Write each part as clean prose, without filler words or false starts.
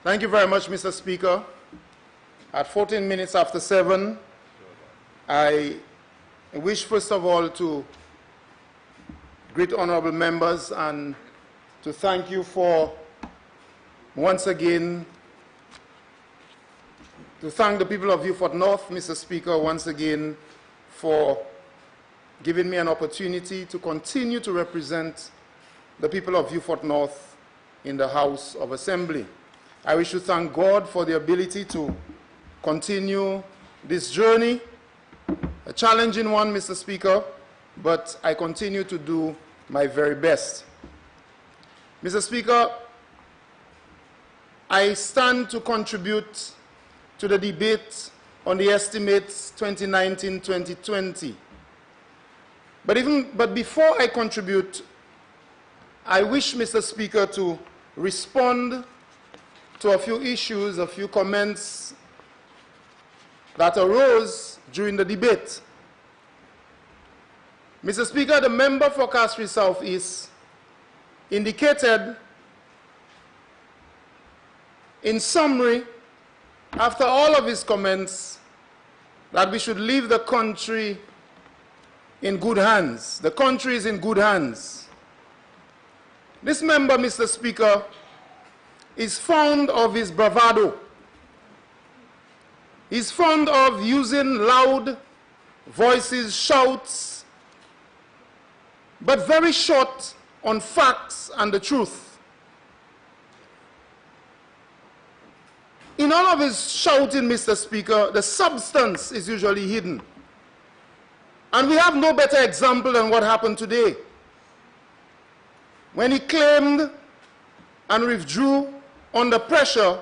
Thank you very much, Mr. Speaker. At 14 minutes after 7, I wish first of all to greet honorable members and to thank you for once again, to thank the people of Beaufort North, Mr. Speaker, once again for giving me an opportunity to continue to represent the people of Beaufort North in the House of Assembly. I wish to thank God for the ability to continue this journey, a challenging one, Mr. Speaker, but I continue to do my very best. Mr. Speaker, I stand to contribute to the debate on the estimates 2019-2020. But before I contribute, I wish, Mr. Speaker, to respond to a few issues, a few comments that arose during the debate. Mr. Speaker, the member for Castries South East indicated in summary, after all of his comments, that we should leave the country in good hands. The country is in good hands. This member, Mr. Speaker, is fond of his bravado. He's fond of using loud voices, shouts, but very short on facts and the truth. In all of his shouting, Mr. Speaker, the substance is usually hidden. And we have no better example than what happened today, when he claimed and withdrew under pressure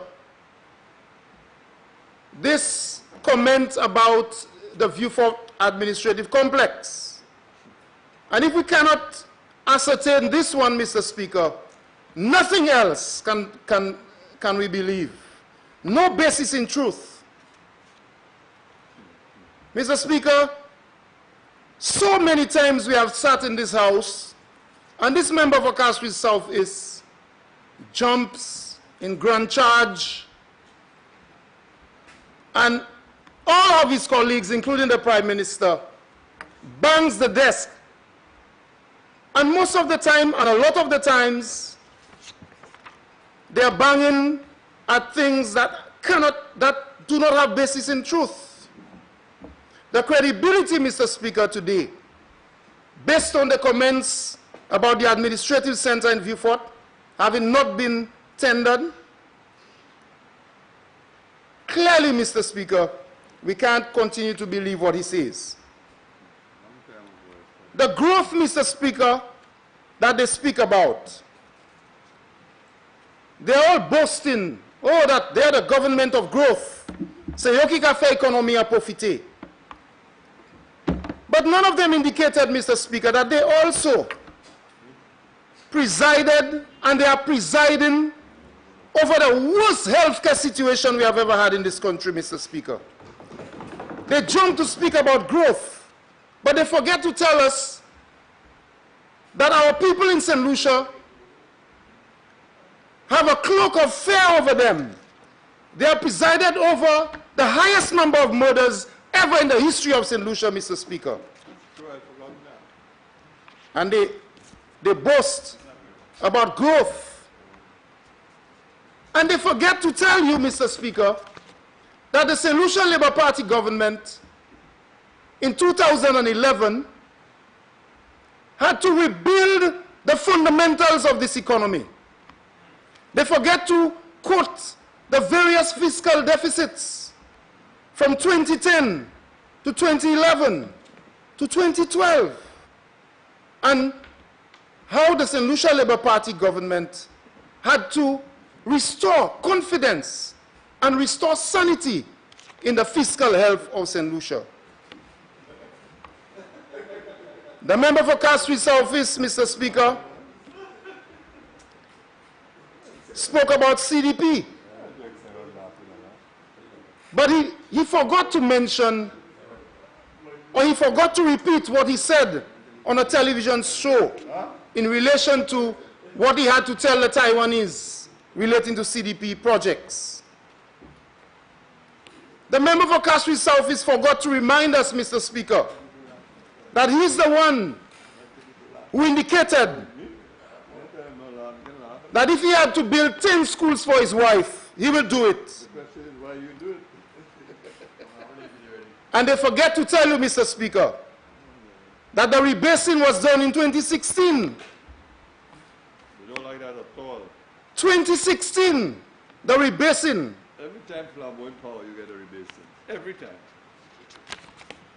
this comment about the Beaufort Administrative Complex. And if we cannot ascertain this one, Mr. Speaker, nothing else can we believe. No basis in truth. Mr. Speaker, so many times we have sat in this house, and this member for Castries South East jumps in grand charge, and all of his colleagues, including the Prime Minister, bangs the desk. And most of the time, and a lot of the times, they are banging at things that do not have basis in truth. The credibility, Mr. Speaker, today, based on the comments about the administrative center in Beaufort having not been tendered, clearly, Mr. Speaker, we can't continue to believe what he says. The growth, Mr. Speaker, that they speak about, they're all boasting, oh, that they're the government of growth. C'est eux qui fait économie à profiter. But none of them indicated, Mr. Speaker, that they also presided and they are presiding over the worst healthcare situation we have ever had in this country, Mr. Speaker. They jump to speak about growth, but they forget to tell us that our people in St. Lucia have a cloak of fear over them. They are presided over the highest number of murders ever in the history of St. Lucia, Mr. Speaker. And they boast about growth. And they forget to tell you, Mr. Speaker, that the St. Lucia Labour Party government in 2011 had to rebuild the fundamentals of this economy. They forget to quote the various fiscal deficits from 2010 to 2011 to 2012, and how the St. Lucia Labour Party government had to restore confidence and restore sanity in the fiscal health of St. Lucia. The member for Castries South East, Mr. Speaker, spoke about CDP. But he forgot to mention, or he forgot to repeat what he said on a television show in relation to what he had to tell the Taiwanese relating to CDP projects. The member for Kasri South East forgot to remind us, Mr. Speaker, that he's the one who indicated that if he had to build 10 schools for his wife, he will do it. The question is why you do it. And they forget to tell you, Mr. Speaker, that the rebasing was done in 2016. You don't like that at all. 2016, the rebasing. Every time flamboyant power, you get a rebasing. Every time.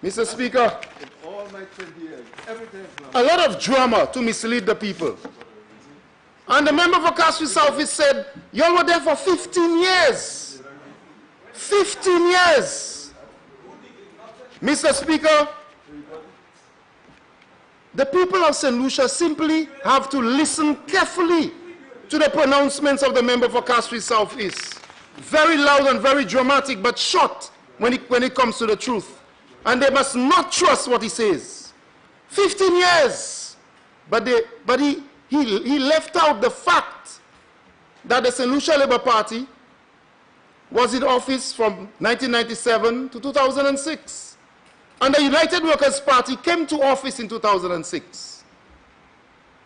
Mr. Speaker, In all my 20 years, every time flamboyant. a lot of drama to mislead the people. And the member for Kasri South East said, y'all were there for 15 years. 15 years. Mr. Speaker, the people of St. Lucia simply have to listen carefully to the pronouncements of the member for Kasri South East. Very loud and very dramatic, but short when it comes to the truth. And they must not trust what he says. 15 years. But he left out the fact that the St. Lucia Labour Party was in office from 1997 to 2006. And the United Workers' Party came to office in 2006.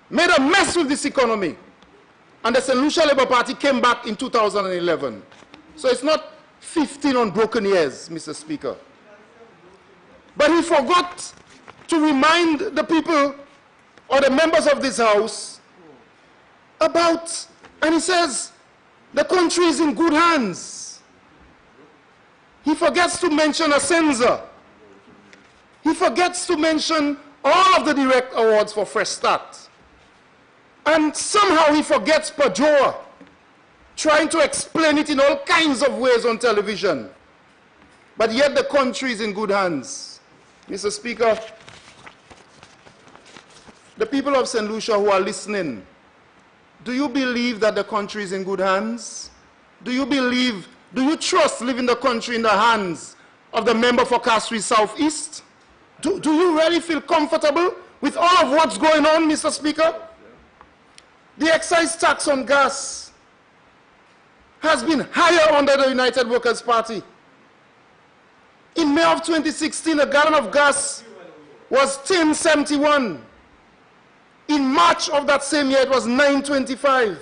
Made a mess with this economy. And the St. Lucia Labour Party came back in 2011. So it's not 15 unbroken years, Mr. Speaker. But he forgot to remind the people or the members of this House about, and he says, the country is in good hands. He forgets to mention Asenza. He forgets to mention all of the direct awards for Fresh Start. And somehow he forgets Pajoa, trying to explain it in all kinds of ways on television. But yet the country is in good hands. Mr. Speaker, the people of St. Lucia who are listening, do you believe that the country is in good hands? Do you trust leaving the country in the hands of the member for Kasri South East? Do you really feel comfortable with all of what's going on, Mr. Speaker? The excise tax on gas has been higher under the United Workers' Party. In May of 2016, a gallon of gas was $10.71. In March of that same year, it was $9.25.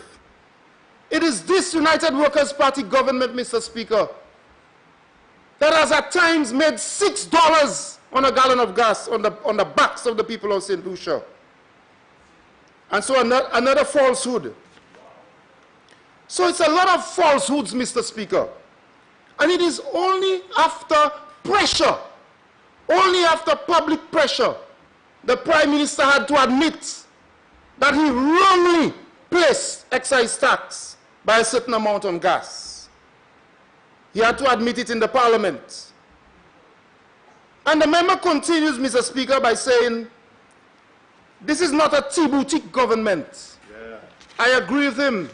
It is this United Workers' Party government, Mr. Speaker, that has at times made $6 on a gallon of gas on the backs of the people of St. Lucia. And so another falsehood. So it's a lot of falsehoods, Mr. Speaker. And it is only after pressure, only after public pressure, the Prime Minister had to admit that he wrongly placed excise tax by a certain amount on gas. He had to admit it in the Parliament. And the member continues, Mr. Speaker, by saying, this is not a tea-boutique government. Yeah. I agree with him.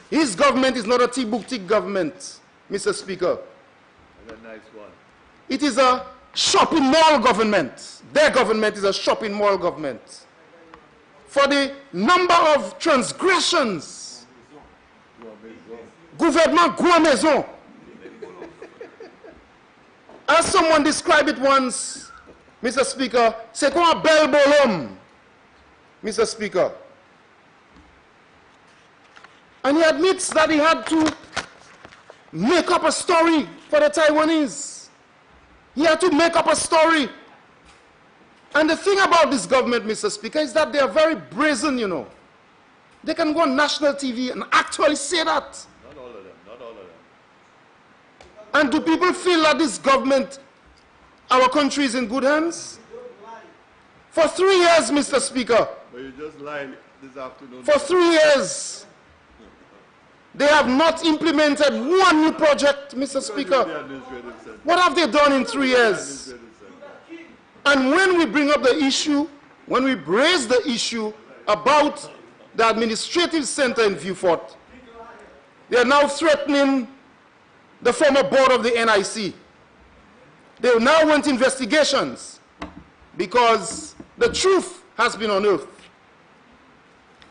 His government is not a tea-boutique government, Mr. Speaker. And a nice one. It is a shopping mall government. Their government is a shopping mall government. For the number of transgressions, gouvernement Gros Maison. As someone described it once, Mr. Speaker, c'est comme un bel bonhomme, Mr. Speaker. And he admits that he had to make up a story for the Taiwanese. He had to make up a story. And the thing about this government, Mr. Speaker, is that they are very brazen, you know. They can go on national TV and actually say that. Not all of them, not all of them. And do people feel that this government, our country is in good hands? For 3 years, Mr. Speaker. But you just lied this afternoon. For 3 years, they have not implemented one new project, Mr. Speaker. What have they done in 3 years? And when we bring up the issue, when we raise the issue about the administrative center in Vieux-Fort, they are now threatening the former board of the NIC. They now want investigations because the truth has been unearthed.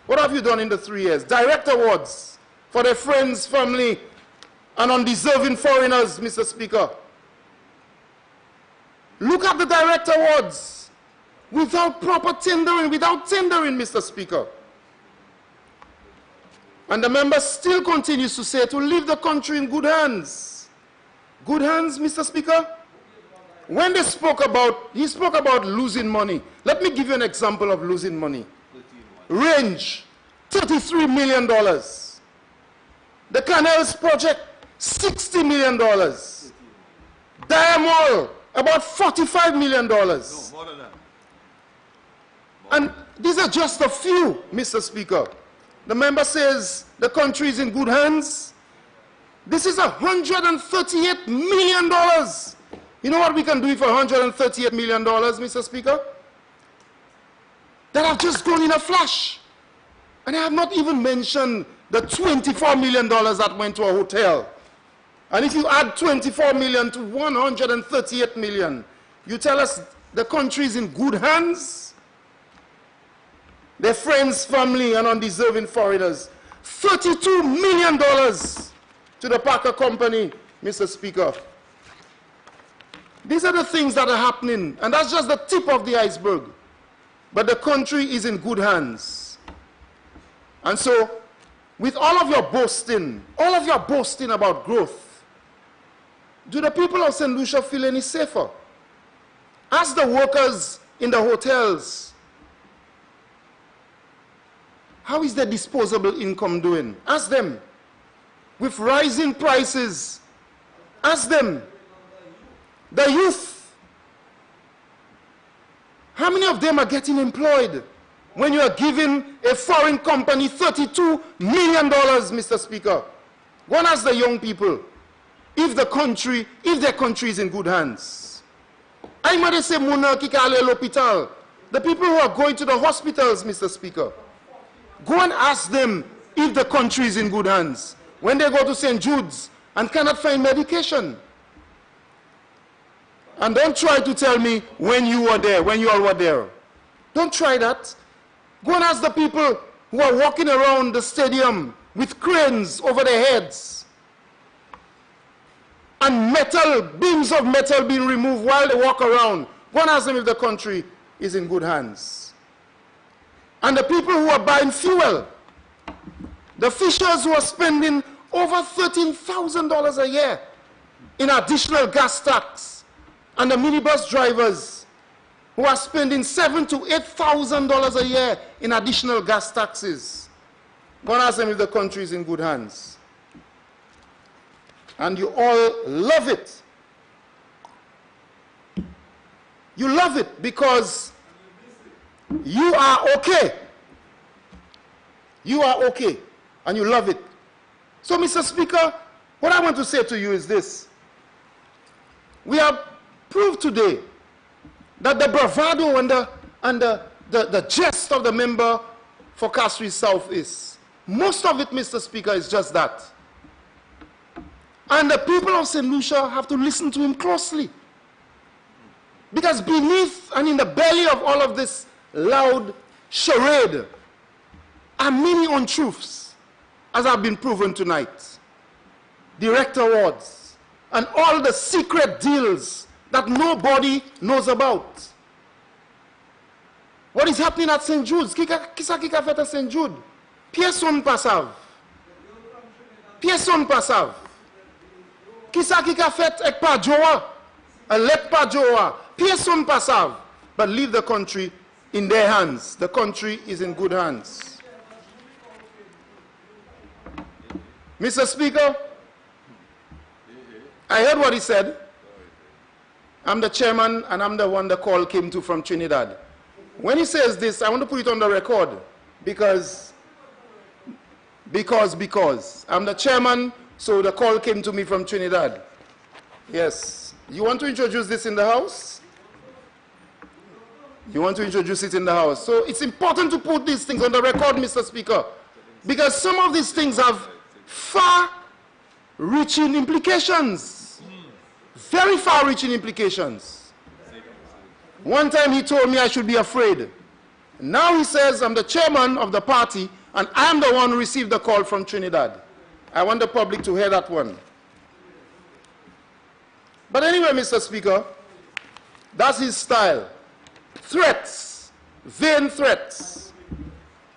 What have you done in the 3 years? Direct awards for their friends, family, and undeserving foreigners, Mr. Speaker. Look at the direct awards without proper tendering, Mr. Speaker. And the member still continues to say to leave the country in good hands. Good hands, Mr. Speaker? When he spoke about losing money. Let me give you an example of losing money. Range, $33 million. The Canals project, $60 million. Diamol, about $45 million. No, more than that. And these are just a few, Mr. Speaker. The member says the country is in good hands. This is $138 million. You know what we can do for $138 million, Mr. Speaker? That have just gone in a flash. And I have not even mentioned the $24 million that went to a hotel. And if you add 24 million to 138 million, you tell us the country is in good hands? Their friends, family, and undeserving foreigners. $32 million to the Parker Company, Mr. Speaker. These are the things that are happening, and that's just the tip of the iceberg. But the country is in good hands. And so, with all of your boasting about growth, do the people of St. Lucia feel any safer? Ask the workers in the hotels, how is their disposable income doing? Ask them. With rising prices, ask them. The youth, how many of them are getting employed when you are giving a foreign company $32 million, Mr. Speaker? Go and ask the young people if their country is in good hands. I might say the people who are going to the hospitals, Mr. Speaker, go and ask them if the country is in good hands when they go to St. Jude's and cannot find medication. And don't try to tell me when you were there, when you all were there. Don't try that. Go and ask the people who are walking around the stadium with cranes over their heads and beams of metal being removed while they walk around. Go and ask them if the country is in good hands. And the people who are buying fuel, the fishers who are spending over $13,000 a year in additional gas tax, and the minibus drivers who are spending $7,000 to $8,000 a year in additional gas taxes. Go and ask them if the country is in good hands. And you all love it. You love it because you are okay. You are okay, and you love it. So, Mr. Speaker, what I want to say to you is this. We have proved today that the bravado and the jest of the member for Castries South is, most of it, Mr. Speaker, is just that. And the people of St. Lucia have to listen to him closely. Because beneath and in the belly of all of this loud charade are many untruths, as have been proven tonight. Direct awards and all the secret deals that nobody knows about. What is happening at St. Jude's? Kisa kika fait à St. Jude? Personne pas savent. Personne pas savent. Kisa kika fait ek pa joa? Elect pa joa? Personne pas savent. But leave the country in their hands. The country is in good hands. Mr. Speaker, I heard what he said. I'm the chairman, and I'm the one the call came to from Trinidad. When he says this, I want to put it on the record because I'm the chairman, so the call came to me from Trinidad. Yes. You want to introduce this in the House? You want to introduce it in the House. So it's important to put these things on the record, Mr. Speaker, because some of these things have far-reaching implications. Very far-reaching implications. One time he told me I should be afraid. Now he says I'm the chairman of the party and I'm the one who received the call from Trinidad. I want the public to hear that one. But anyway, Mr. Speaker, that's his style. Threats, vain threats,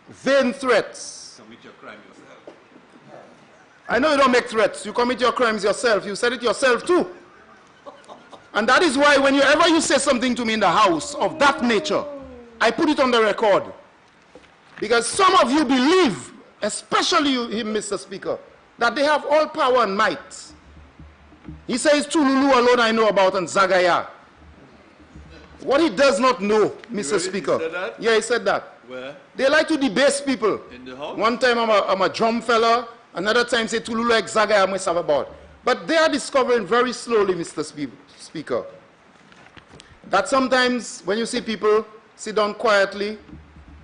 vain threats. Commit your crime yourself. I know you don't make threats. You commit your crimes yourself. You said it yourself too. And that is why whenever you say something to me in the House of that nature, I put it on the record. Because some of you believe, especially you, Mr. Speaker, that they have all power and might. He says Tululu alone I know about and Zagaya. What he does not know, Mr. Speaker. He said that? Yeah, he said that. Where? They like to debase people. In the House? One time I'm a drum fella, another time say Tululu like Zagaya I must have about. But they are discovering very slowly, Mr. Speaker, that sometimes when you see people sit down quietly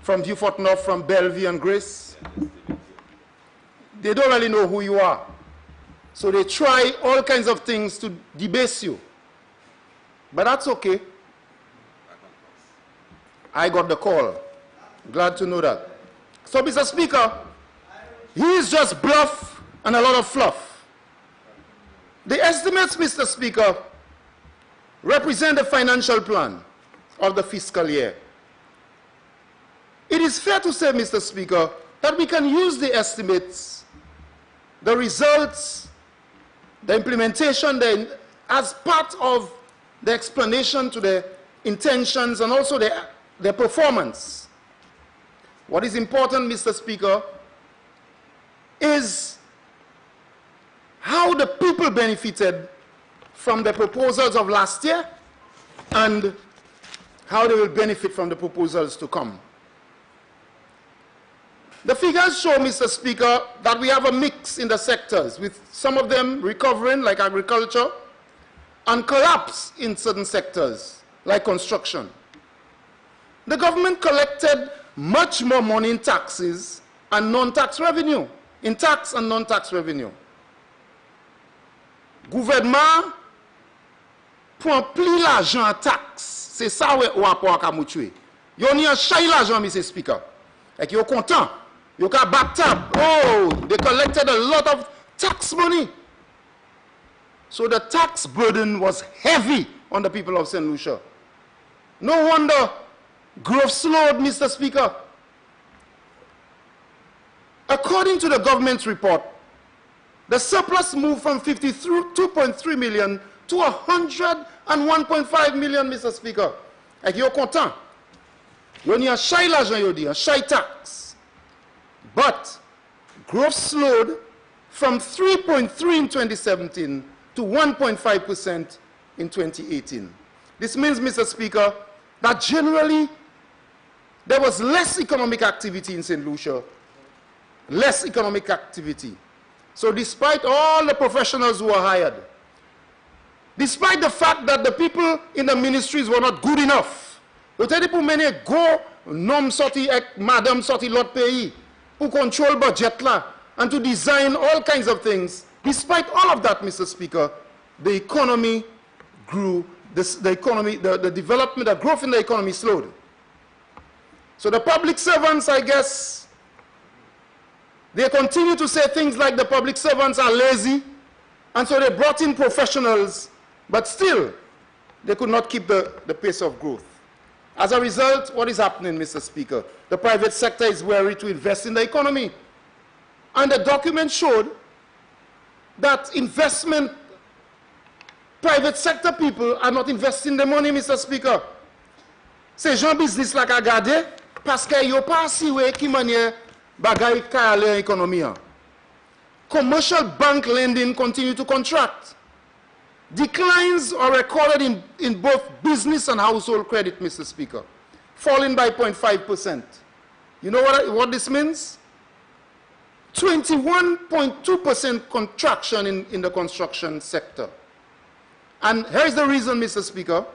from Beaufort North, from Bellevue and Grace, they don't really know who you are. So they try all kinds of things to debase you. But that's okay. I got the call. Glad to know that. So, Mr. Speaker, he is just bluff and a lot of fluff. The estimates, Mr. Speaker, represent the financial plan of the fiscal year. It is fair to say, Mr. Speaker, that we can use the estimates, the results, the implementation as part of the explanation to the intentions and also the performance. What is important, Mr. Speaker, is how the people benefited from the proposals of last year and how they will benefit from the proposals to come. The figures show, Mr. Speaker, that we have a mix in the sectors, with some of them recovering, like agriculture, and collapse in certain sectors, like construction. The government collected much more money in taxes and non-tax revenue, in tax and non-tax revenue. Gouvernement prend plus l'argent en taxe. C'est ça ou rapport à Kamouchoué. Yo ni un chay l'argent, Mr. Speaker. Et qui yo content. Yo ka back-tab. Oh, they collected a lot of tax money. So the tax burden was heavy on the people of St. Lucia. No wonder growth slowed, Mr. Speaker. According to the government's report, the surplus moved from 52.3 million to 101.5 million, Mr. Speaker. Et you're content. You need a shy l'argent, you dis, a shy tax. But growth slowed from 3.3 in 2017 to 1.5% in 2018. This means, Mr. Speaker, that generally there was less economic activity in St. Lucia, less economic activity. So despite all the professionals who were hired, despite the fact that the people in the ministries were not good enough, vous avez pour mener go nom sorti ek madame sorti l'autre pays pour control budget là and to design all kinds of things. Despite all of that, Mr. Speaker, the economy grew, the development, the growth in the economy slowed. So the public servants, I guess, they continue to say things like the public servants are lazy, and so they brought in professionals, but still, they could not keep the pace of growth. As a result, what is happening, Mr. Speaker? The private sector is wary to invest in the economy. And the document showed that investment, private sector people are not investing the money, Mr. Speaker. Ces gens business la ka gade, parce que yo pas si we ki manye bagay ka ale ekonomi an. Commercial bank lending continue to contract. Declines are recorded in both business and household credit, Mr. Speaker, falling by 0.5%. You know what this means? 21.2% contraction in the construction sector. And here's the reason, Mr. Speaker,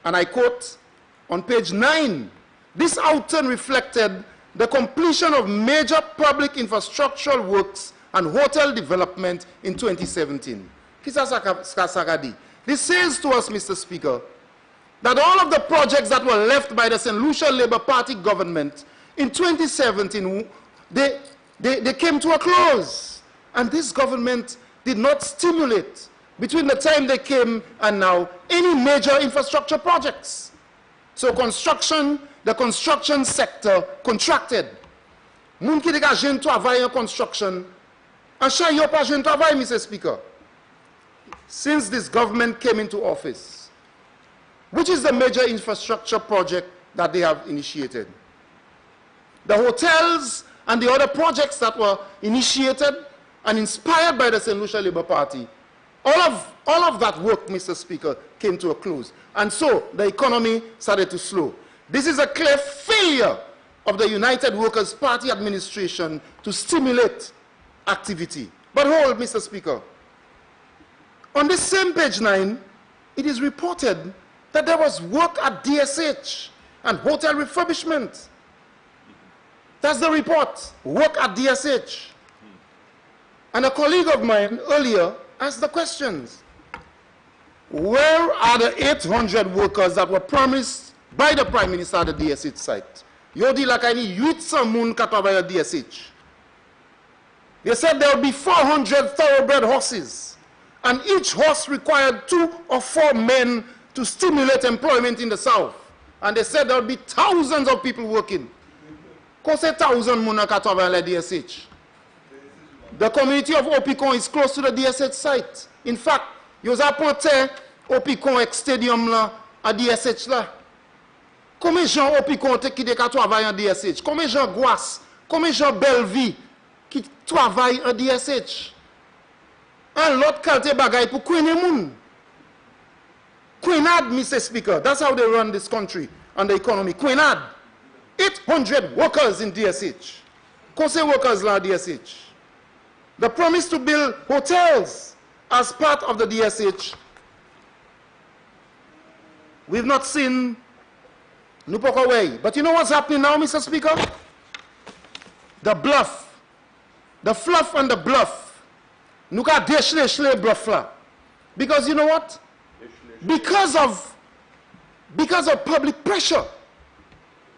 and I quote on page 9, this outturn reflected the completion of major public infrastructural works and hotel development in 2017. This says to us, Mr. Speaker, that all of the projects that were left by the St. Lucia Labour Party government in 2017, they came to a close. And this government did not stimulate, between the time they came and now, any major infrastructure projects. So the construction sector contracted. Moun ki dega jen travail en construction, an chan yo pa jen travail, Mr. Speaker. Since this government came into office, which is the major infrastructure project that they have initiated? The hotels and the other projects that were initiated and inspired by the St. Lucia Labour Party, all of that work, Mr. Speaker, came to a close. And so the economy started to slow. This is a clear failure of the United Workers' Party administration to stimulate activity. But hold, Mr. Speaker. On this same page 9, it is reported that there was work at DSH and hotel refurbishment. That's the report, work at DSH. And a colleague of mine earlier asked the questions. Where are the 800 workers that were promised by the Prime Minister at the DSH site? Yo di like I need 800 moun ka travay at DSH. They said there would be 400 thoroughbred horses, and each horse required 2 or 4 men to stimulate employment in the South. And they said there would be thousands of people working. Kose 1,000 moun ka travay at DSH. The community of Opicon is close to the DSH site. In fact, yo zapote Opicon ex stadium la à DSH la. Combien de gens Opicon qui travaillent en DSH? Combien de gens Gouas? Combien de gens Belleville qui travaillent en DSH? Un lot qualité bagay pour kwenye moun. Kwenad, Mr. Speaker. That's how they run this country and the economy. Kwenad. 800 workers in DSH. Conseil workers la DSH. The promise to build hotels as part of the DSH. We've not seen Nupoko way. But you know what's happening now, Mr. Speaker? The bluff. The fluff and the bluff. Nuka deshle bluff la. Because you know what? Because of public pressure.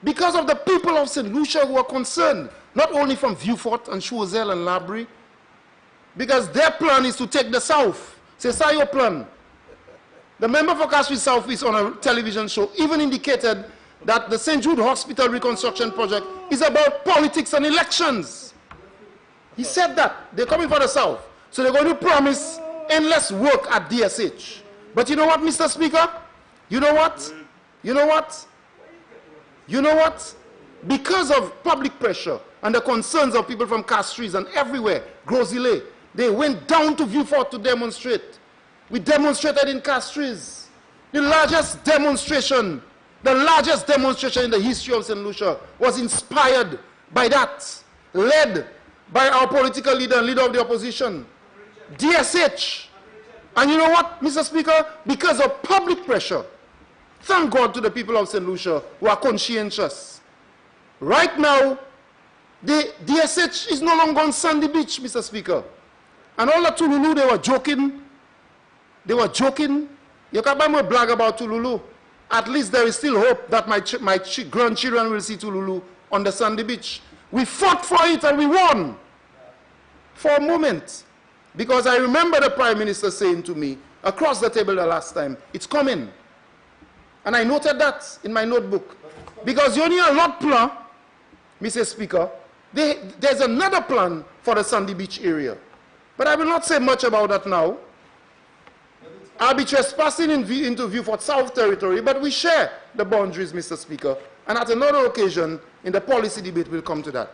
Because of the people of St. Lucia who are concerned, not only from Vieux-Fort and Choiseul and Labrie, because their plan is to take the South. C'est ça your plan. The member for Castries South is on a television show, even indicated that the St. Jude Hospital reconstruction project is about politics and elections. He said that. They're coming for the South. So they're going to promise endless work at DSH. But you know what, Mr. Speaker? You know what? You know what? You know what? Because of public pressure and the concerns of people from Castries and everywhere, Grosile, they went down to Vieux-Fort to demonstrate. We demonstrated in Castries. The largest demonstration in the history of St. Lucia was inspired by that, led by our political leader and leader of the opposition, DSH. And you know what, Mr. Speaker? Because of public pressure, thank God to the people of St. Lucia who are conscientious. Right now, the DSH is no longer on Sandy Beach, Mr. Speaker. And all the Tululu, they were joking. They were joking. You can't buy more brag about Tululu. At least there is still hope that my grandchildren will see Tululu on the Sandy Beach. We fought for it and we won. For a moment. Because I remember the Prime Minister saying to me, across the table the last time, it's coming. And I noted that in my notebook. Because you only a lot plan, Mr. Speaker, there's another plan for the Sandy Beach area. But I will not say much about that now. I'll be trespassing into Vieux-Fort South territory, but we share the boundaries, Mr. Speaker. And at another occasion, in the policy debate, we'll come to that.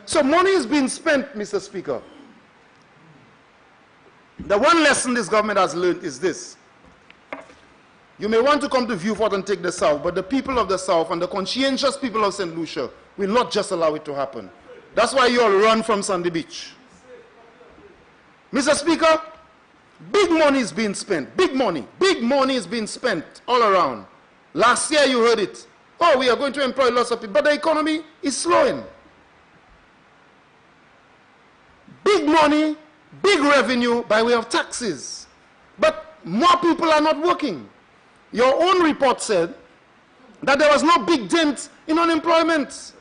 So money is being spent, Mr. Speaker. The one lesson this government has learned is this. You may want to come to Vieux-Fort and take the South, but the people of the South and the conscientious people of St. Lucia will not just allow it to happen. That's why you all run from Sandy Beach. Mr. Speaker, big money is being spent. Big money is being spent all around. Last year you heard it. Oh, we are going to employ lots of people, but the economy is slowing. Big money, big revenue by way of taxes. But more people are not working. Your own report said that there was no big dent in unemployment.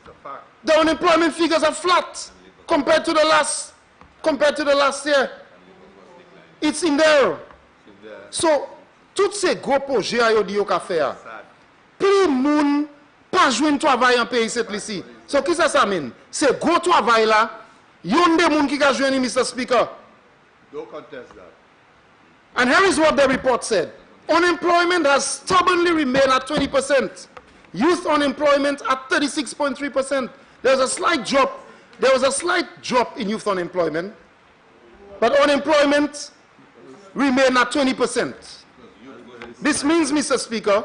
The unemployment figures are flat compared to the last compared to the last year. It's in there. So, tout ces gros projets à yo di yo ka faire. Plus moun pas joindre travail en pays cette ici. So, qui ça mean? C'est gros travail là. Yon de moun qui ka joindre, Mr. Speaker. Don't contest that. And here is what the report said. Unemployment has stubbornly remained at 20%. Youth unemployment at 36.3%. There was a slight drop. There was a slight drop in youth unemployment. But unemployment remained at 20%. This means, Mr. Speaker,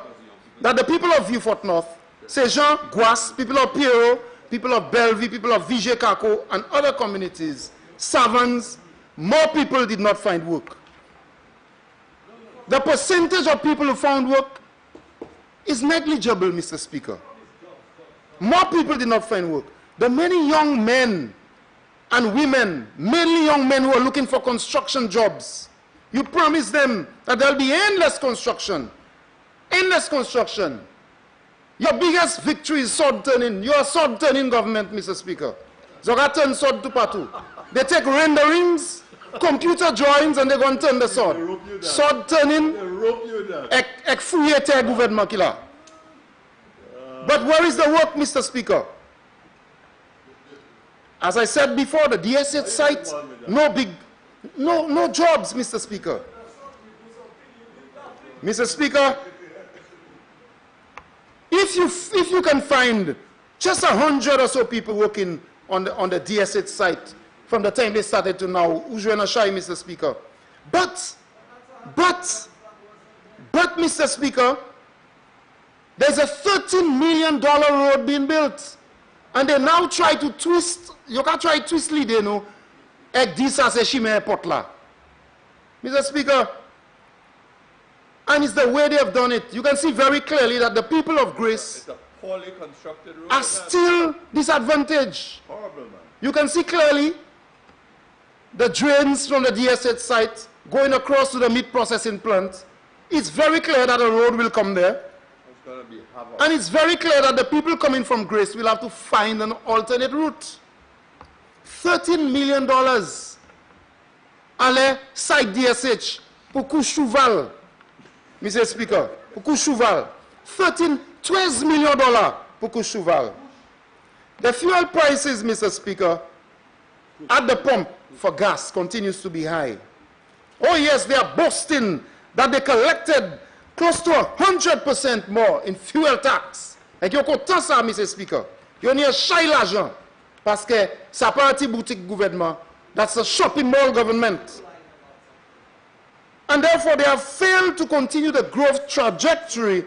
that the people of Beaufort North, Saint-Jean, Gouas, people of Pierrot, people of Bellevue, people of Vigé-Kako, and other communities, Savans, more people did not find work. The percentage of people who found work is negligible, Mr. Speaker. More people did not find work. The many young men and women, mainly young men who are looking for construction jobs, you promise them that there will be endless construction. Endless construction. Your biggest victory is sword turning. You are sword turning government, Mr. Speaker. Zoga turn sword to partout. They take renderings, computer drawings, and they're going to turn the sword. Sword turning, ek fouye te gouvernement ki la. But where is the work, Mr. Speaker? As I said before, the DSH site, no jobs, Mr. Speaker. Mr. Speaker, if you can find just 100 or so people working on the DSH site from the time they started to now, Ujwena Shai, Mr. Speaker. But, Mr. Speaker, there's a $13 million road being built. And they now try to twist, you can try to twist lead, you know, ek disa se shime airport la. Mr. Speaker, and it's the way they have done it. You can see very clearly that the people of Grace are still disadvantaged. Horrible, man. You can see clearly the drains from the DSH site going across to the meat processing plant. It's very clear that a road will come there. It's going to be havoc. And it's very clear that the people coming from Grace will have to find an alternate route. $13 million. Ale site DSH pour Couchouval, Mr. Speaker, pour Couchouval. $12 million pour Couchouval. The fuel prices, Mr. Speaker, at the pump for gas continues to be high. Oh yes, they are boasting that they collected close to 100% more in fuel tax. Et qu'ils ont content ça, Mr. Speaker. Ils ont chay l'argent parce que ça pas un petit boutique gouvernement. That's a shopping mall government. And therefore they have failed to continue the growth trajectory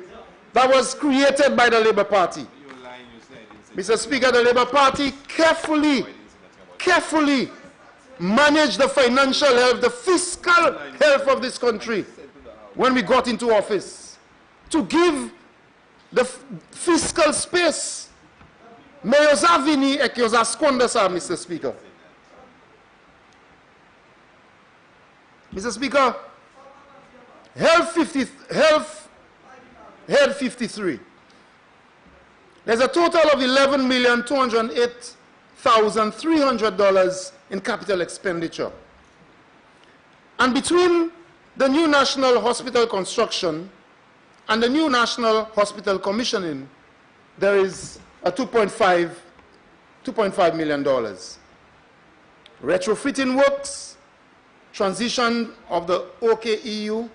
that was created by the Labour Party. Mr. Speaker, the Labour Party carefully managed the financial health, the fiscal health of this country when we got into office, to give the fiscal space. Mais yo za vini ek yo za squander sa, Mr. Speaker. Mr. Speaker, Health 53. There's a total of $11,208,300 in capital expenditure. And between the new National Hospital construction and the new National Hospital commissioning, there is a $2.5 million. Retrofitting works, transition of the OKEU,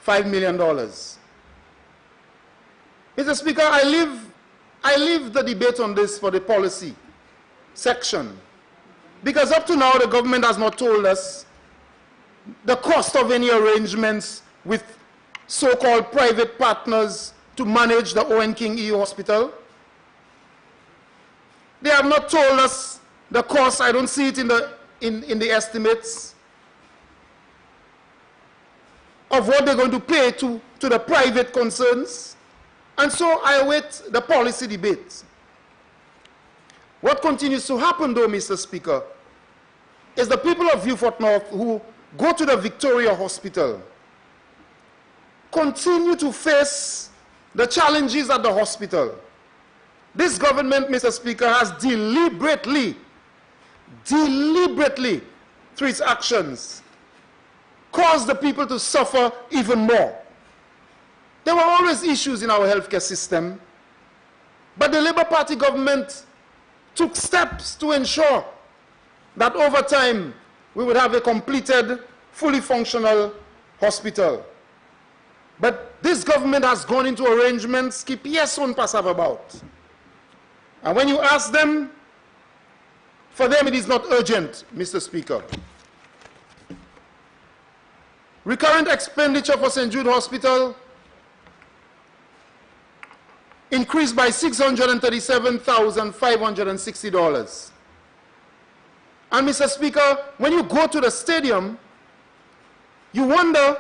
$5 million. Mr. Speaker, I leave the debate on this for the policy section, because up to now the government has not told us the cost of any arrangements with so-called private partners to manage the Owen King EU Hospital. They have not told us the cost. I don't see it in the estimates of what they're going to pay to the private concerns. And so I await the policy debate. What continues to happen, though, Mr. Speaker, is the people of Beaufort North who go to the Victoria Hospital continue to face the challenges at the hospital. This government, Mr. Speaker, has deliberately deliberately, through its actions, caused the people to suffer even more. There were always issues in our healthcare system, but the Labour Party government took steps to ensure that over time we would have a completed, fully functional hospital. But this government has gone into arrangements qui pièce on passe about. And when you ask them, for them it is not urgent, Mr. Speaker. Recurrent expenditure for St. Jude Hospital increased by $637,560. And Mr. Speaker, when you go to the stadium, you wonder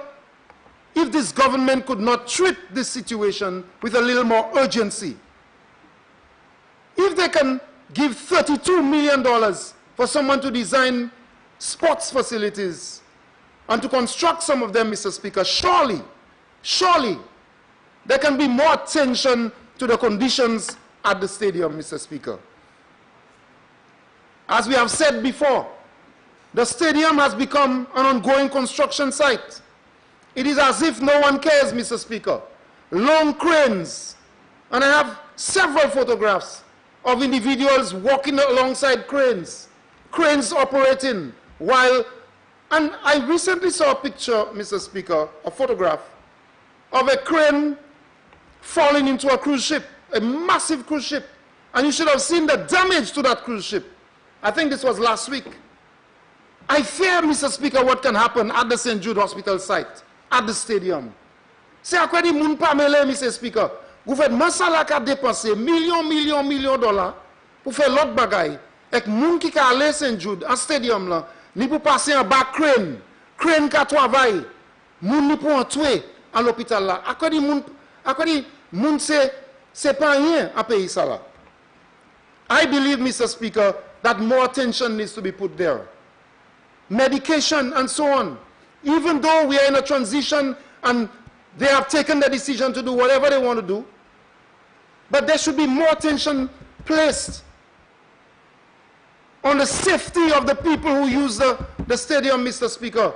if this government could not treat this situation with a little more urgency. If they can give $32 million for someone to design sports facilities and to construct some of them, Mr. Speaker, surely there can be more attention to the conditions at the stadium, Mr. Speaker. As we have said before, the stadium has become an ongoing construction site. It is as if no one cares, Mr. Speaker. Long cranes, and I have several photographs of individuals walking alongside cranes operating while, and I recently saw a picture, Mr. Speaker, a photograph of a crane falling into a cruise ship, a massive cruise ship, and you should have seen the damage to that cruise ship. I think this was last week. I fear, Mr. Speaker, what can happen at the St. Jude Hospital site, at the stadium. C'est à quoi dit moun pa mêlé, Mr. Speaker. Gouvernement ça la ka dépenser millions dollars pour faire l'autre bagaille. Ek moun qui ka aller St. Jude en stadium là, ni pour passer en bas crane ka travail. Moun ni pour en tuer à l'hôpital là. À quoi dit moun c'est pas rien à pays ça là. I believe, Mr. Speaker, that more attention needs to be put there. Medication and so on. Even though we are in a transition and they have taken the decision to do whatever they want to do, but there should be more attention placed on the safety of the people who use the stadium, Mr. Speaker.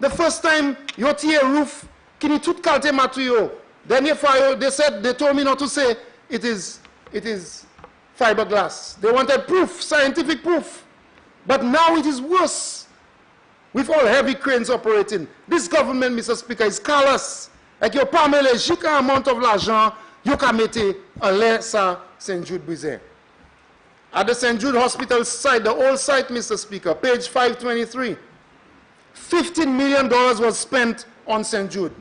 The first time you tie a roof, kini tout kalte matuyo. Then they told me not to say it is fiberglass. They wanted proof, scientific proof. But now it is worse. With all heavy cranes operating. This government, Mr. Speaker, is callous. Like you pas mêler juste un amount of l'argent, you can mette à l'air ça St. Jude brisé. At the St. Jude Hospital site, the old site, Mr. Speaker, page 523, $15 million was spent on St. Jude.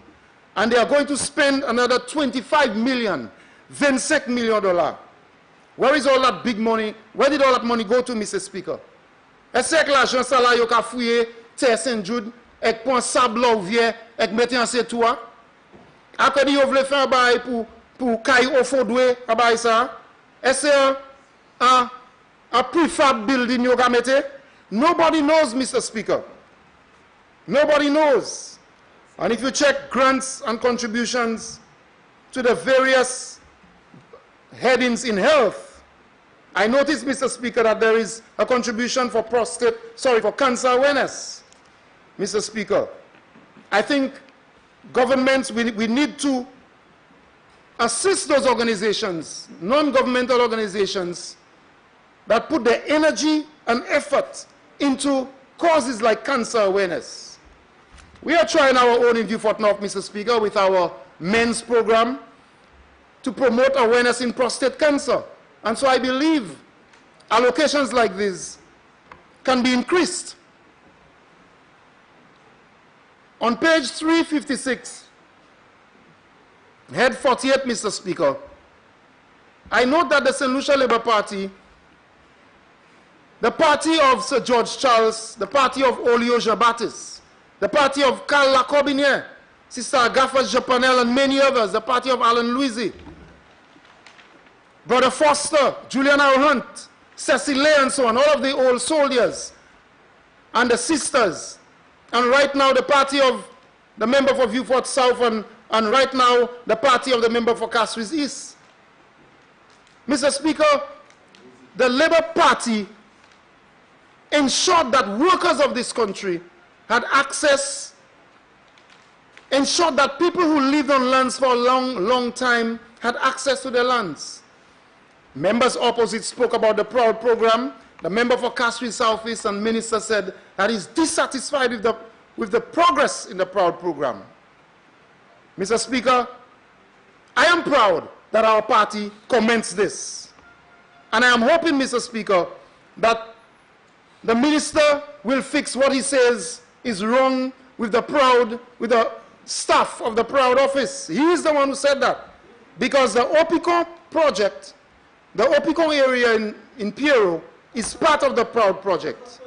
And they are going to spend another $25 million, $25 million. Where is all that big money? Where did all that money go to, Mr. Speaker? Est-ce que l'argent ça là, you can fouiller Terre St. Jude, ek pon sable ou vie, ek mette en se toa? Après, yo vle faire un bail pour kay au fondoué, un bail ça? Est-ce un prefab building yo ka mette? Nobody knows, Mr. Speaker. Nobody knows. And if you check grants and contributions to the various headings in health, I noticed, Mr. Speaker, that there is a contribution for cancer awareness. Mr. Speaker, I think governments, we need to assist those organizations, non-governmental organizations, that put their energy and effort into causes like cancer awareness. We are trying our own in Beaufort North, Mr. Speaker, with our men's program to promote awareness in prostate cancer. And so I believe allocations like this can be increased. On page 356, head 48, Mr. Speaker, I note that the St. Lucia Labour Party, the party of Sir George Charles, the party of Olio Baptiste, the party of Karl Lacobinier, Sister Agatha Japanel, and many others, the party of Alan Louisy, Brother Foster, Julian Hunt, Cecil Lay, and so on, all of the old soldiers and the sisters, and right now the party of the member for Beaufort South, and right now the party of the member for Castries East. Mr. Speaker, the Labour Party ensured that workers of this country had access, ensured that people who lived on lands for a long time had access to their lands. Members opposite spoke about the Proud program. The member for Castries South East and minister said that he's dissatisfied with the progress in the Proud program. Mr. Speaker, I am proud that our party commenced this. And I am hoping, Mr. Speaker, that the minister will fix what he says is wrong with the staff of the Proud office. He is the one who said that. Because the Opicon project, the Opicon area in Piero, is part of the Proud project.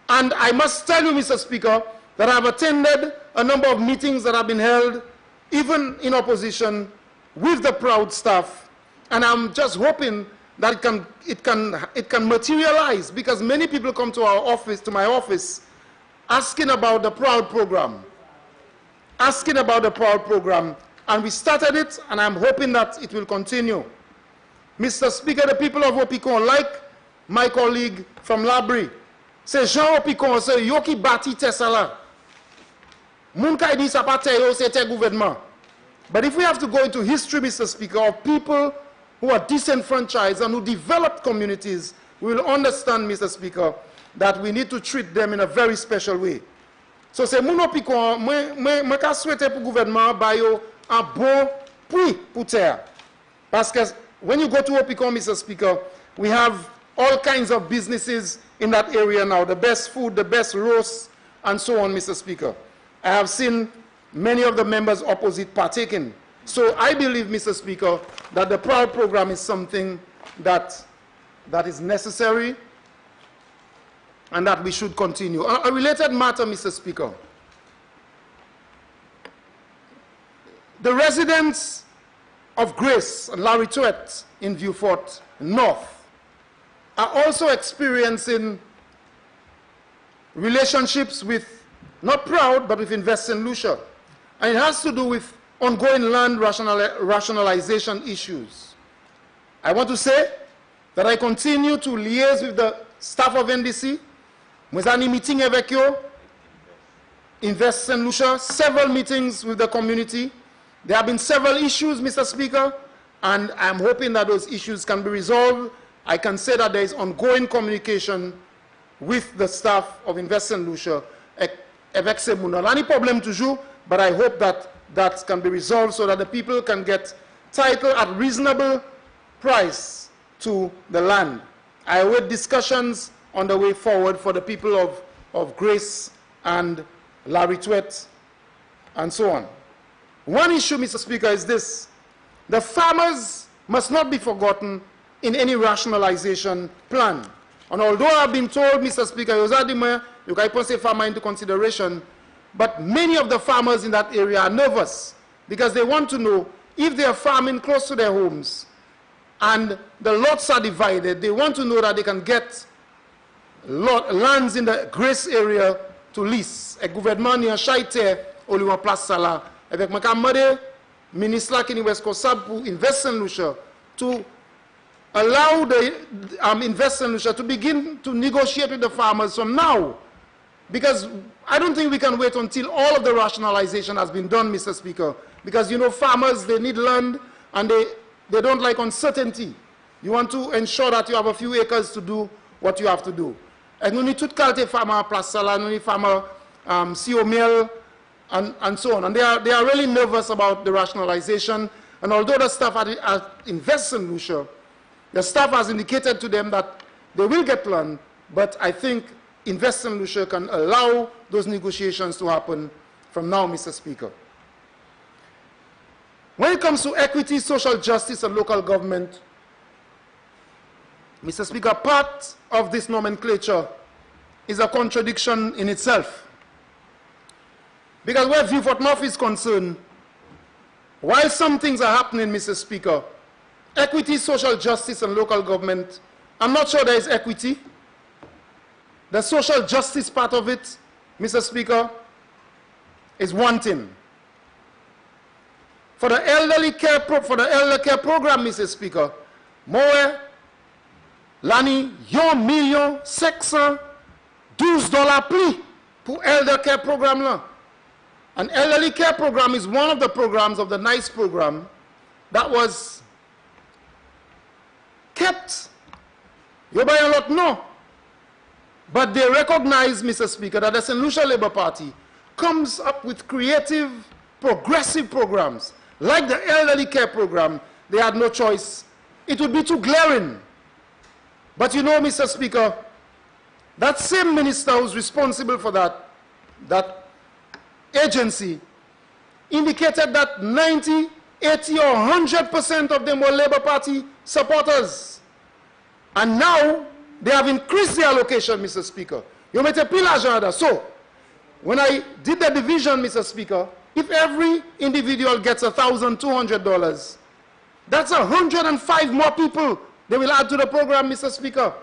And I must tell you, Mr. Speaker, that I have attended a number of meetings that have been held, even in opposition, with the Proud staff. And I'm just hoping that it can materialize, because many people come to our office, to my office, asking about the Proud program. Asking about the Proud program. And we started it, and I'm hoping that it will continue. Mr. Speaker, the people of Opicon, like my colleague from Labri, say Jean Opicon, say Yoki Bati Tesala. Moun ka di sa pa te yo, se te gouvernement. But if we have to go into history, Mr. Speaker, of people who are disenfranchised and who developed communities, we will understand, Mr. Speaker, that we need to treat them in a very special way. So c'est moun Opicon, moi ka souhaite pour gouvernement ba yo un bon prix pour terre. Parce que when you go to Opicon, Mr. Speaker, we have all kinds of businesses in that area now, the best food, the best roasts, and so on, Mr. Speaker. I have seen many of the members opposite partaking. So I believe, Mr. Speaker, that the Proud program is something that is necessary and that we should continue. A related matter, Mr. Speaker. The residents of Grace and Larry Tuet in Vieux-Fort North are also experiencing relationships with, not Proud, but with Invest St. Lucia. And it has to do with ongoing land rationalization issues. I want to say that I continue to liaise with the staff of NDC. Mwen zani meeting avec yo, Invest St. Lucia, several meetings with the community. There have been several issues, Mr. Speaker, and I'm hoping that those issues can be resolved. I can say that there is ongoing communication with the staff of Invest St. Lucia. Avec ces moun nan any problem toujours, but I hope that that can be resolved so that the people can get title at reasonable price to the land. I await discussions on the way forward for the people of Grace and Larry Tuet and so on. One issue, Mr. Speaker, is this. The farmers must not be forgotten in any rationalization plan. And although I've been told, Mr. Speaker, you can put farmer into consideration, but many of the farmers in that area are nervous because they want to know if they are farming close to their homes and the lots are divided, they want to know that they can get lands in the Grace area to lease. A gouvernement a chaite ou lui en place ça là. Avec ma camarade, ministre qui nous est responsable pour Invest St. Lucia to allow the Invest St. Lucia to begin to negotiate with the farmers from now. Because I don't think we can wait until all of the rationalization has been done, Mr. Speaker. Because, you know, farmers, they need land and they don't like uncertainty. You want to ensure that you have a few acres to do what you have to do. And you need to quality farmer place là, you need farmer CO mill and so on. And they are really nervous about the rationalization. And although the staff at Invest St. Lucia, the staff has indicated to them that they will get land, but I think Invest St. Lucia can allow those negotiations to happen from now, Mr. Speaker. When it comes to equity, social justice, and local government, Mr. Speaker, part of this nomenclature is a contradiction in itself. Because where Vieux-Fort North is concerned, while some things are happening, Mr. Speaker, equity, social justice, and local government, I'm not sure there is equity. The social justice part of it, Mr. Speaker, is wanting. For the elderly care program, Mr. Speaker, more l'année, $1,712,000 plus pour elder care program là. An elderly care program is one of the programs of the NICE program that was kept. You buy a lot, no. But they recognize, Mr. Speaker, that the St. Lucia Labour Party comes up with creative, progressive programs. Like the elderly care program, they had no choice. It would be too glaring. But you know, Mr. Speaker, that same minister who's responsible for that agency indicated that 90, 80, or 100% of them were Labour Party supporters. And now, they have increased the allocation, Mr. Speaker. You made a pillage. So, when I did the division, Mr. Speaker, if every individual gets $1,200, that's 105 more people they will add to the program, Mr. Speaker.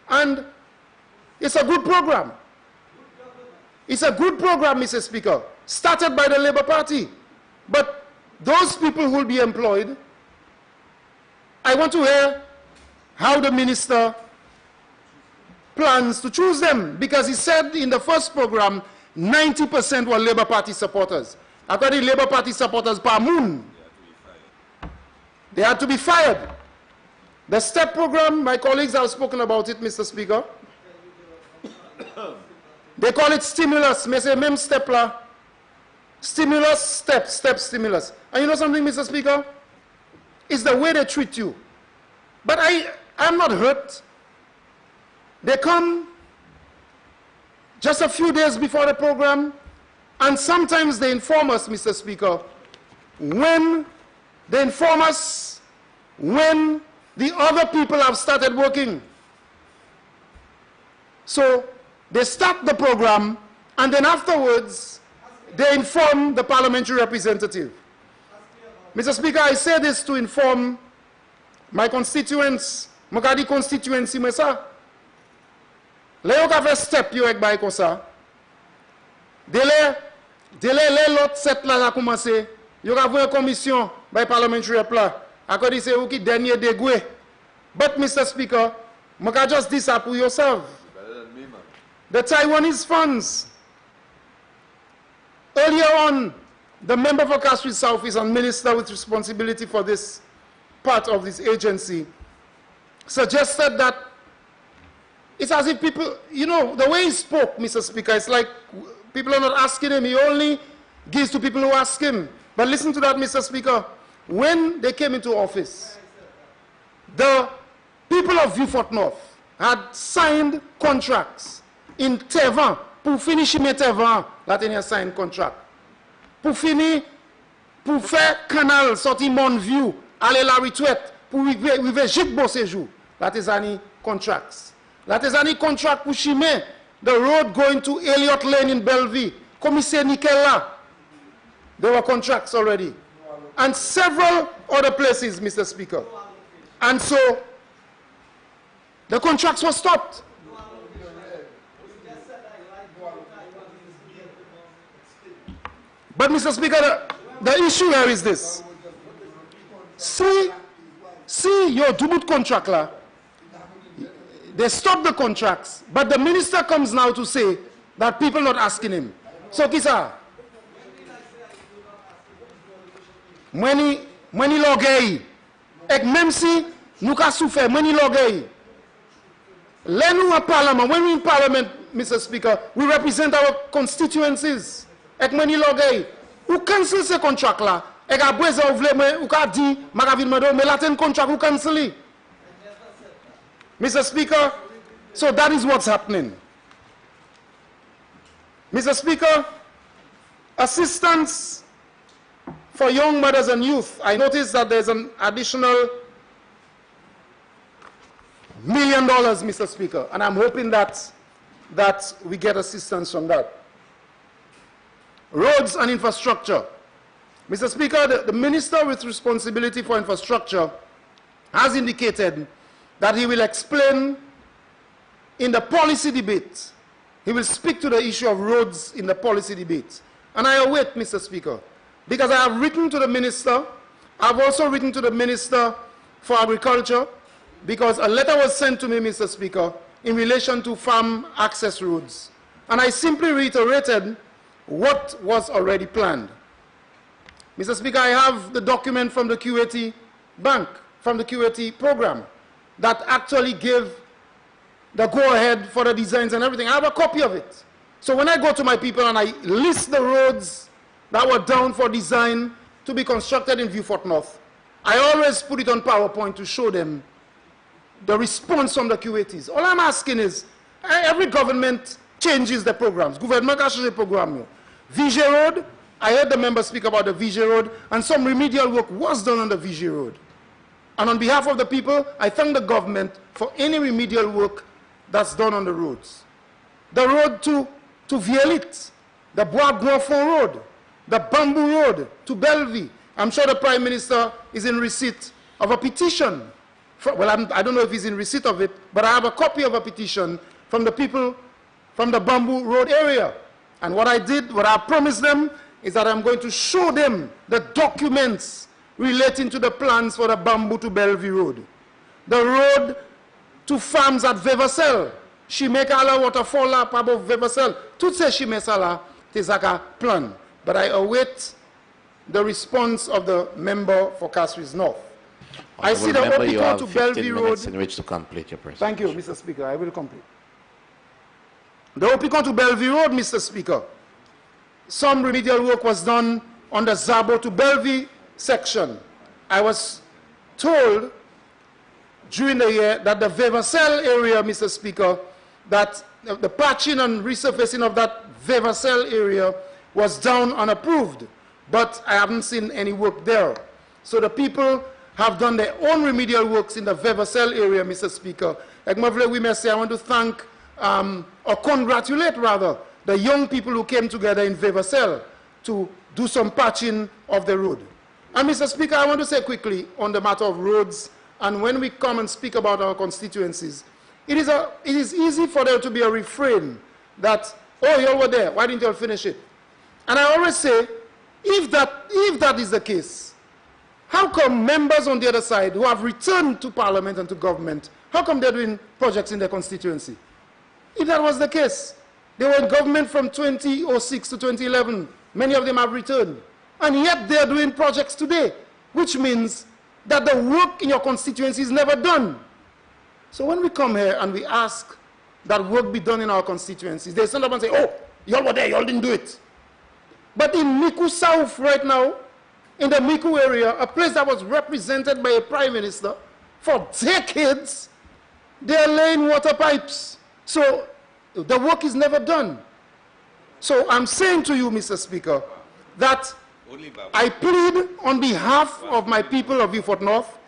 And it's a good program. It's a good program, Mr. Speaker, started by the Labour Party. But those people who will be employed, I want to hear how the minister plans to choose them, because he said in the first program 90% were Labour Party supporters. According to Labour Party supporters per moon, they had to be fired. The STEP program, my colleagues have spoken about it, Mr. Speaker. They call it stimulus. Me say mem step la. Stimulus, step, stimulus. And you know something, Mr. Speaker? It's the way they treat you. But I'm not hurt. They come just a few days before the program, and sometimes they inform us, Mr. Speaker, when they inform us when the other people have started working. So they start the program, and then afterwards, they inform the parliamentary representative. Mr. Speaker, I say this to inform my constituents, Makadi constituency, Mesa. Le yo ka fe step yo ek bay kon sa. Dele lot set la la commencé. Yo ka voye commission by parliamentary repla. Akodi se ou ki dernier degwe. But Mr. Speaker, maka just disapprove yourself. The Taiwanese funds. Earlier on, the member for Kaswi South is a minister with responsibility for this part of this agency, suggested that it's as if people, you know, the way he spoke, Mr. Speaker, it's like people are not asking him. He only gives to people who ask him. But listen to that, Mr. Speaker. When they came into office, the people of Vieux-Fort North had signed contracts in Tevan. Pour finir chez Tevan, là, ils ont signé un contrat. Pour finir, pour faire canal sorti Montview, aller la retraite, pour vivre juste bon séjour, là, ils ont contracts. That is any contract pour Chimay, the road going to Elliott Lane in Bellevue, Commissaire Nikela. There were contracts already. And several other places, Mr. Speaker. And so, the contracts were stopped. But, Mr. Speaker, the issue here is this. See your Dubut contract là. They stop the contracts, but the minister comes now to say that people are not asking him. So, Kisa, many logay, ek même si nous ka souffert, many logay. When we in parliament, Mr. Speaker, we represent our constituencies. Ek many logay. Ou cancel ce contract là? Ek a besoin ou ka di, magavil mado, mais latin contract ou cancel. Mr. Speaker, so that is what's happening. Mr. Speaker, assistance for young mothers and youth. I noticed that there's an additional $1 million, Mr. Speaker, and I'm hoping that we get assistance from that. Roads and infrastructure. Mr. Speaker, the minister with responsibility for infrastructure has indicated that he will explain in the policy debate. He will speak to the issue of roads in the policy debate. And I await, Mr. Speaker, because I have written to the minister. I've also written to the Minister for Agriculture, because a letter was sent to me, Mr. Speaker, in relation to farm access roads. And I simply reiterated what was already planned. Mr. Speaker, I have the document from the QAT bank, from the QAT program, that actually gave the go-ahead for the designs and everything. I have a copy of it. So when I go to my people and I list the roads that were down for design to be constructed in Vieux Fort North, I always put it on PowerPoint to show them the response from the QATs. All I'm asking is, every government changes the programs. Government has changed the program. VG Road, I heard the member speak about the VG Road, and some remedial work was done on the VG Road. And on behalf of the people, I thank the government for any remedial work that's done on the roads. The road to Vielit, the Bois Gonfon Road, the Bamboo Road to Bellevue. I'm sure the Prime Minister is in receipt of a petition. I don't know if he's in receipt of it, but I have a copy of a petition from the people from the Bamboo Road area. And what I promised them, is that I'm going to show them the documents relating to the plans for the Bamboo to Bellevue Road. The road to farms at Vevasel. She make ala waterfall up above Vevasel. Tout se she mesala tezaka plan. But I await the response of the member for Castries North. I see the Opicon to Bellevue Road. In which to complete your presentation. Thank you, Mr. Speaker. I will complete. The Opicon to Bellevue Road, Mr. Speaker. Some remedial work was done on the Zabo to Bellevue section. I was told during the year that the Vevasel area, Mr. Speaker, that the patching and resurfacing of that Vevasel area was down unapproved, but I haven't seen any work there. So the people have done their own remedial works in the Vevasel area, Mr. Speaker. I want to thank, or congratulate rather, the young people who came together in Vevasel to do some patching of the road. And Mr. Speaker, I want to say quickly on the matter of roads, and when we come and speak about our constituencies, it is easy for there to be a refrain that, oh, you all were there, why didn't you all finish it? And I always say, if that is the case, how come members on the other side who have returned to Parliament and to government, how come they're doing projects in their constituency? If that was the case, they were in government from 2006 to 2011. Many of them have returned. And yet they are doing projects today, which means that the work in your constituency is never done. So when we come here and we ask that work be done in our constituencies, they stand up and say, oh, y'all were there, y'all didn't do it. But in Miku South right now, in the Miku area, a place that was represented by a prime minister for decades, they are laying water pipes. So the work is never done. So I'm saying to you, Mr. Speaker, that I plead on behalf of my people of Vieux Fort North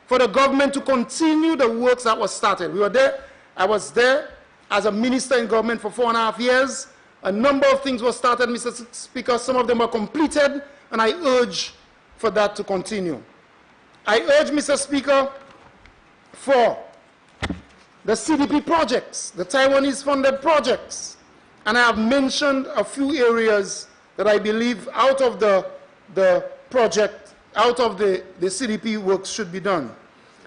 for the government to continue the works that was started. We were there. I was there as a minister in government for 4.5 years. A number of things were started, Mr. Speaker. Some of them were completed, and I urge for that to continue. I urge, Mr. Speaker, for the CDP projects, the Taiwanese-funded projects, and I have mentioned a few areas that I believe out of the project, out of the CDP works should be done.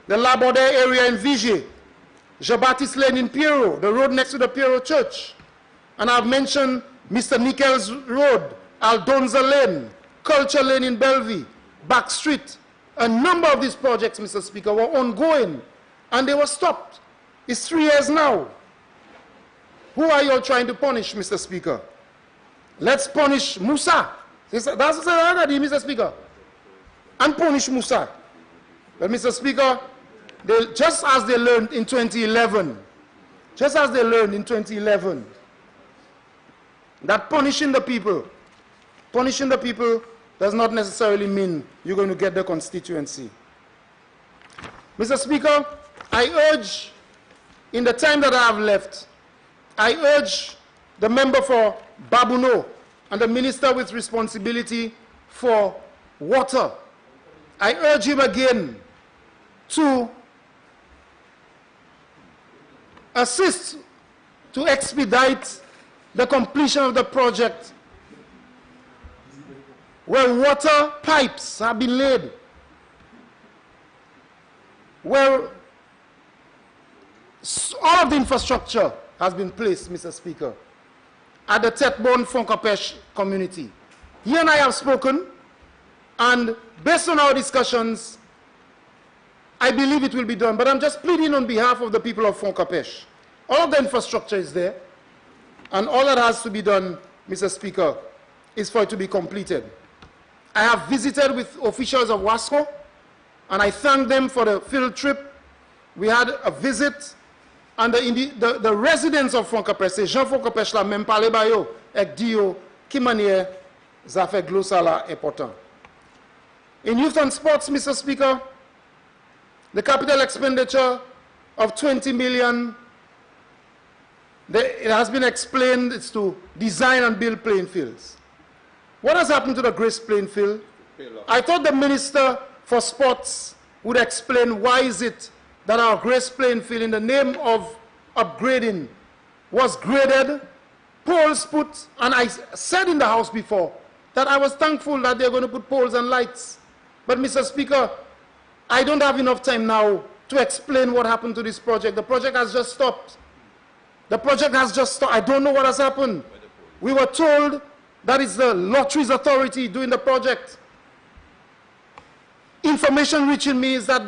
The Laborde area in Vigier, Baptiste Lane in Pierrot, the road next to the Pierrot Church. And I've mentioned Mr. Nichols Road, Aldonza Lane, Culture Lane in Bellevue, Back Street. A number of these projects, Mr. Speaker, were ongoing, and they were stopped. It's 3 years now. Who are you all trying to punish, Mr. Speaker? Let's punish Musa. That's what I did, Mr. Speaker. And punish Musa. But, Mr. Speaker, just as they learned in 2011, that punishing the people does not necessarily mean you're going to get the constituency. Mr. Speaker, I urge, in the time that I have left, I urge the member for Babuno and the minister with responsibility for water, I urge him again to assist to expedite the completion of the project where water pipes have been laid, where all of the infrastructure has been placed, Mr. Speaker, at the Tetbon Fonkapesh community. He and I have spoken, and based on our discussions, I believe it will be done. But I'm just pleading on behalf of the people of Fonkapesh. All of the infrastructure is there, and all that has to be done, Mr. Speaker, is for it to be completed. I have visited with officials of WASCO, and I thank them for the field trip. We had a visit, and the residents of Fonkapesh, Jean Fonkapesh la même parler ba yo, ek di yo, ki manière ça fait glosa la important. In youth and sports, Mr. Speaker, the capital expenditure of 20 million, it has been explained, it's to design and build playing fields. What has happened to the Grace playing field? I thought the Minister for Sports would explain why is it that our Grace playing field, in the name of upgrading, was graded, poles put, and I said in the House before that I was thankful that they're going to put poles and lights. But Mr. Speaker, I don't have enough time now to explain what happened to this project. The project has just stopped. The project has just stopped. I don't know what has happened. We were told that it's the Lotteries Authority doing the project. Information reaching me is that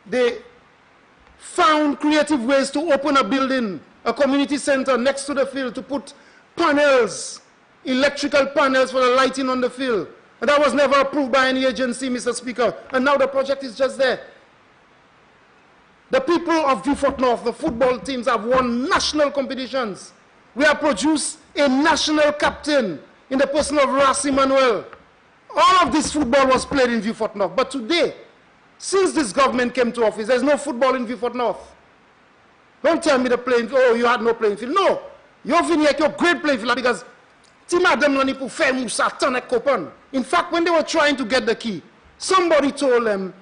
they found creative ways to open a building, a community center next to the field, to put panels, electrical panels for the lighting on the field. And that was never approved by any agency, Mr. Speaker. And now the project is just there. The people of Beaufort North, the football teams, have won national competitions. We have produced a national captain in the person of Ras Emmanuel. All of this football was played in Beaufort North. But today, since this government came to office, there's no football in Beaufort North. Don't tell me the playing field, oh, you had no playing field. No, you've been here, you're great playing field because in fact, when they were trying to get the key, somebody told them,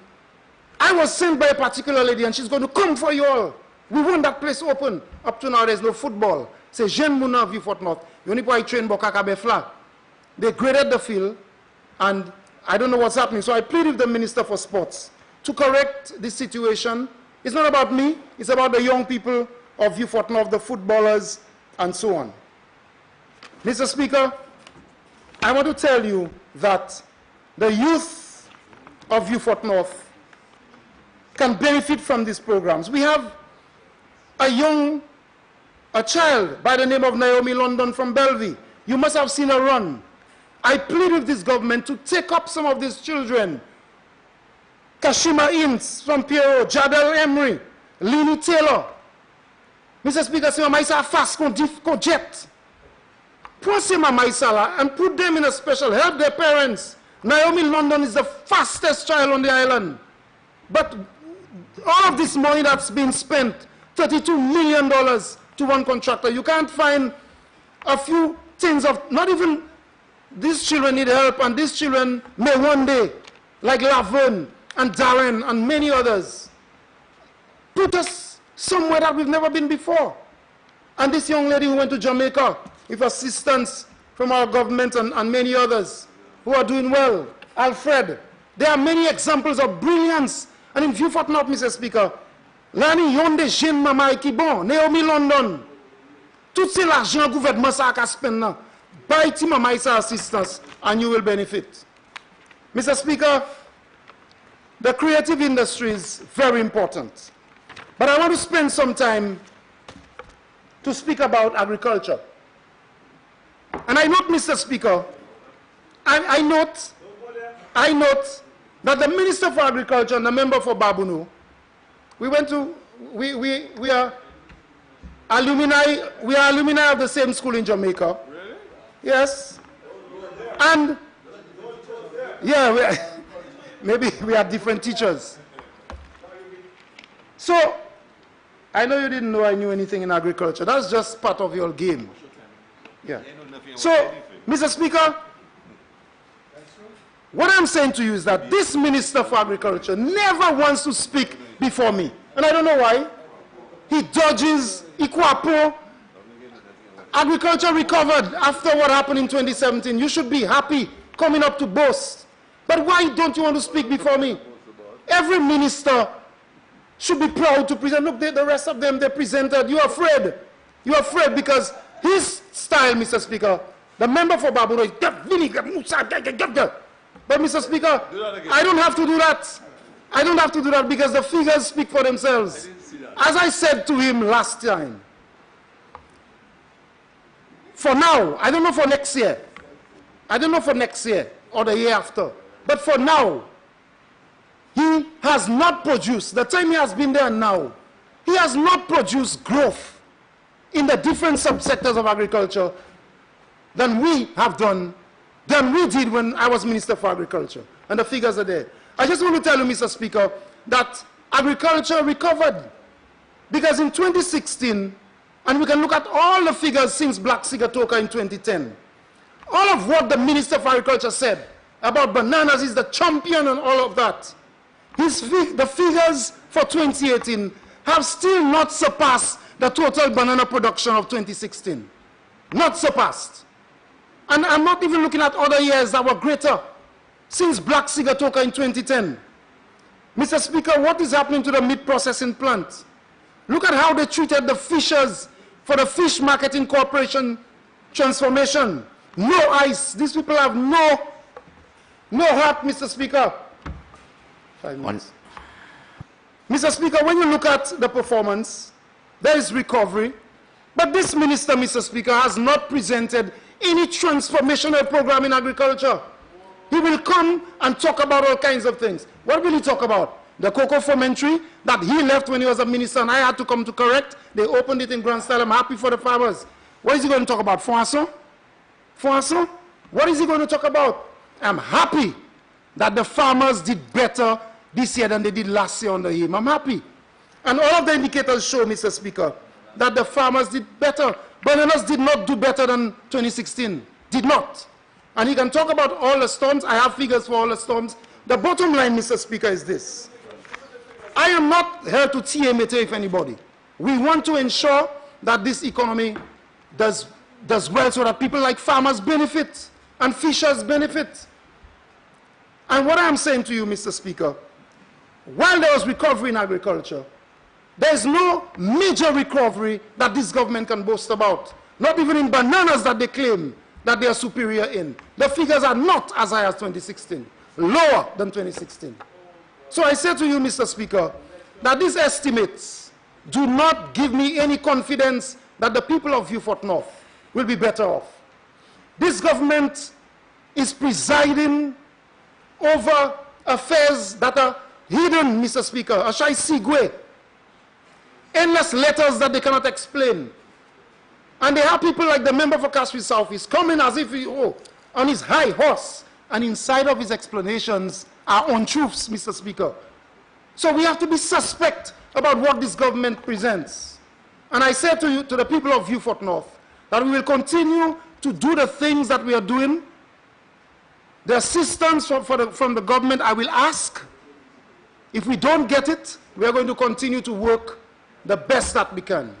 I was sent by a particular lady and she's going to come for you all. We want that place open. Up to now, there's no football. Say, Jean Mouna, Beaufort North. You only play train Bokakabe flag. They graded the field, and I don't know what's happening. So I plead with the Minister for Sports to correct this situation. It's not about me. It's about the young people of Beaufort North, the footballers, and so on. Mr. Speaker, I want to tell you that the youth of Beaufort North can benefit from these programs. We have a child by the name of Naomi London from Bellevue. You must have seen her run. I plead with this government to take up some of these children. Kashima Ince from Pierrot, Jadel Emery, Lini Taylor. Mr. Speaker, say Maisa fast con jet. And put them in a special, help their parents. Naomi London is the fastest child on the island. But all of this money that's been spent, $32 million to one contractor, you can't find a few things of, not even these children need help, and these children may one day, like Laverne and Darren and many others, put us somewhere that we've never been before. And this young lady who went to Jamaica with assistance from our government and many others who are doing well, Alfred. There are many examples of brilliance. And in Beaufort North, Mr. Speaker, Lani Yonde Jean Mama qui bon, Naomi London, tout c'est l'argent gouvernement ça a spend, buy ti Mama Isa assistance and you will benefit. Mr. Speaker, the creative industry is very important. But I want to spend some time to speak about agriculture. And I note, Mr. Speaker, I note that the Minister for Agriculture and the member for Babunu, we are alumni of the same school in Jamaica. Really? Yes. And yeah, maybe we have different teachers. So I know you didn't know I knew anything in agriculture. That's just part of your game. Yeah. So, Mr. Speaker, what I'm saying to you is that this Minister for Agriculture never wants to speak before me. And I don't know why. He dodges, Ikwapo. Agriculture recovered after what happened in 2017. You should be happy coming up to boast. But why don't you want to speak before me? Every minister should be proud to present. Look, the rest of them, they presented. You're afraid. You're afraid because his style, Mr. Speaker, the member for Baburo is, but Mr. Speaker, I don't have to do that. I don't have to do that because the figures speak for themselves. As I said to him last time, for now, I don't know for next year. I don't know for next year or the year after. But for now, he has not produced, the time he has been there now, he has not produced growth in the different subsectors of agriculture than we have done, than we did when I was Minister for Agriculture. And the figures are there. I just want to tell you, Mr. Speaker, that agriculture recovered. Because in 2016, and we can look at all the figures since Black Sigatoka in 2010, all of what the Minister for Agriculture said about bananas is the champion and all of that. The figures for 2018 have still not surpassed the total banana production of 2016. Not surpassed. And I'm not even looking at other years that were greater since Black Sigatoka in 2010. Mr. Speaker, what is happening to the meat processing plant? Look at how they treated the fishers for the Fish Marketing Corporation transformation. No ice. These people have no heart, Mr. Speaker. 5 minutes. Mr. Speaker, when you look at the performance, there is recovery. But this minister, Mr. Speaker, has not presented any transformational program in agriculture. He will come and talk about all kinds of things. What will he talk about? The cocoa fomentary that he left when he was a minister and I had to come to correct. They opened it in grand style. I'm happy for the farmers. What is he going to talk about? Foisson? Foisson? What is he going to talk about? I'm happy that the farmers did better this year than they did last year under him. I'm happy. And all of the indicators show, Mr. Speaker, that the farmers did better. Bananas did not do better than 2016. Did not. And he can talk about all the storms. I have figures for all the storms. The bottom line, Mr. Speaker, is this. I am not here to TMT with anybody. We want to ensure that this economy does well so that people like farmers benefit and fishers benefit. And what I am saying to you, Mr. Speaker, while there was recovery in agriculture, there is no major recovery that this government can boast about. Not even in bananas that they claim that they are superior in. The figures are not as high as 2016, lower than 2016. So I say to you, Mr. Speaker, that these estimates do not give me any confidence that the people of Beaufort North will be better off. This government is presiding over affairs that are hidden, Mr. Speaker. Ashai Sigwe. Endless letters that they cannot explain. And they have people like the member for Kaswi South is coming as if he, on his high horse. And inside of his explanations are untruths, Mr. Speaker. So we have to be suspect about what this government presents. And I say to you, to the people of Beaufort North, that we will continue to do the things that we are doing. The assistance from the government, I will ask. If we don't get it, we are going to continue to work the best that we can.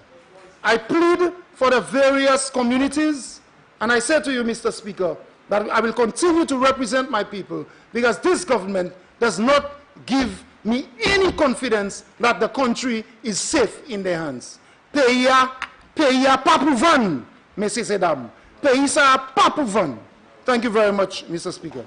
I plead for the various communities, and I say to you, Mr. Speaker, that I will continue to represent my people because this government does not give me any confidence that the country is safe in their hands. Peya papouvan, Mrs. Edam. Peisa papouvan. Thank you very much, Mr. Speaker.